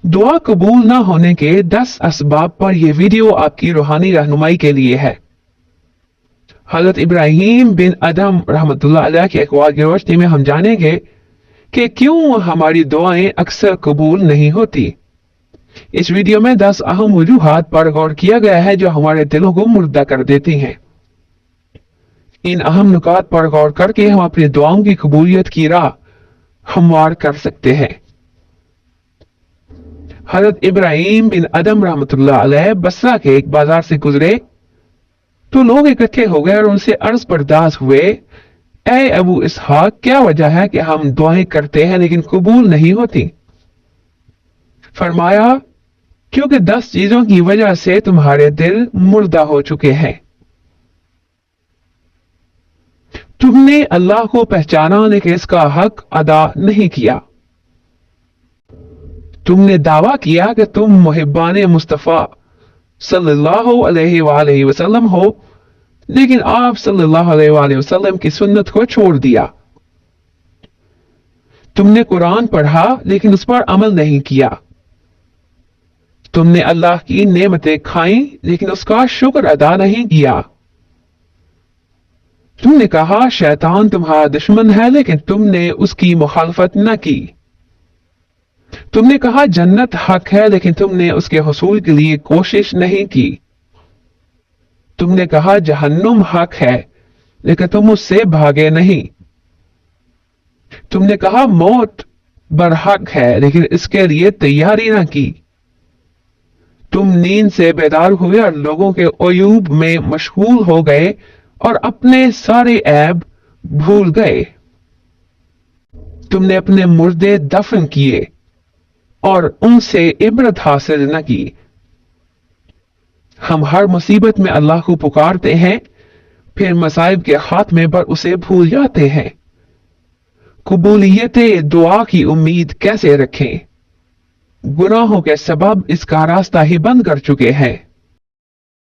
दुआ कबूल ना होने के 10 असबाब पर यह वीडियो आपकी रूहानी रहनुमाई के लिए है। हजरत इब्राहीम बिन अदम रहमतुल्लाह अलैह के अक़वाल की रोशनी में हम जानेंगे कि क्यों हमारी दुआएं अक्सर कबूल नहीं होती। इस वीडियो में 10 अहम वजूहात पर गौर किया गया है जो हमारे दिलों को मुर्दा कर देती हैं। इन अहम नुकात पर गौर करके हम अपनी दुआओं की कबूलियत की राह हमवार कर सकते हैं। हजरत इब्राहीम बिन अदम रहमतुल्लाह अलैह बसरा के एक बाजार से गुजरे तो लोग इकट्ठे हो गए और उनसे अर्ज बर्दाश्त हुए, ए अबू इसहाक, क्या वजह है कि हम दुआएं करते हैं लेकिन कबूल नहीं होती? फरमाया, क्योंकि 10 चीजों की वजह से तुम्हारे दिल मुर्दा हो चुके हैं। तुमने अल्लाह को पहचाना लेकिन इसका हक अदा नहीं किया। तुमने दावा किया कि तुम मुहिब्बाने मुस्तफा सल्लल्लाहु अलैहि वसल्लम हो, लेकिन आप सल्लल्लाहु अलैहि वसल्लम की सुन्नत को छोड़ दिया। तुमने कुरान पढ़ा लेकिन उस पर अमल नहीं किया। तुमने अल्लाह की नेमतें खाई लेकिन उसका शुक्र अदा नहीं किया। तुमने कहा शैतान तुम्हारा दुश्मन है लेकिन तुमने उसकी मुखालफत न की। तुमने कहा जन्नत हक है लेकिन तुमने उसके हुसूल के लिए कोशिश नहीं की। तुमने कहा जहन्नुम हक है लेकिन तुम उससे भागे नहीं। तुमने कहा मौत बरहक है लेकिन इसके लिए तैयारी ना की। तुम नींद से बेदार हुए और लोगों के अयूब में मशगूल हो गए और अपने सारे ऐब भूल गए। तुमने अपने मुर्दे दफन किए और उनसे इबरत हासिल न की। हम हर मुसीबत में अल्लाह को पुकारते हैं, फिर मसाइब के खात्मे पर उसे भूल जाते हैं। कबूलियत दुआ की उम्मीद कैसे रखें? गुनाहों के सबब इसका रास्ता ही बंद कर चुके हैं।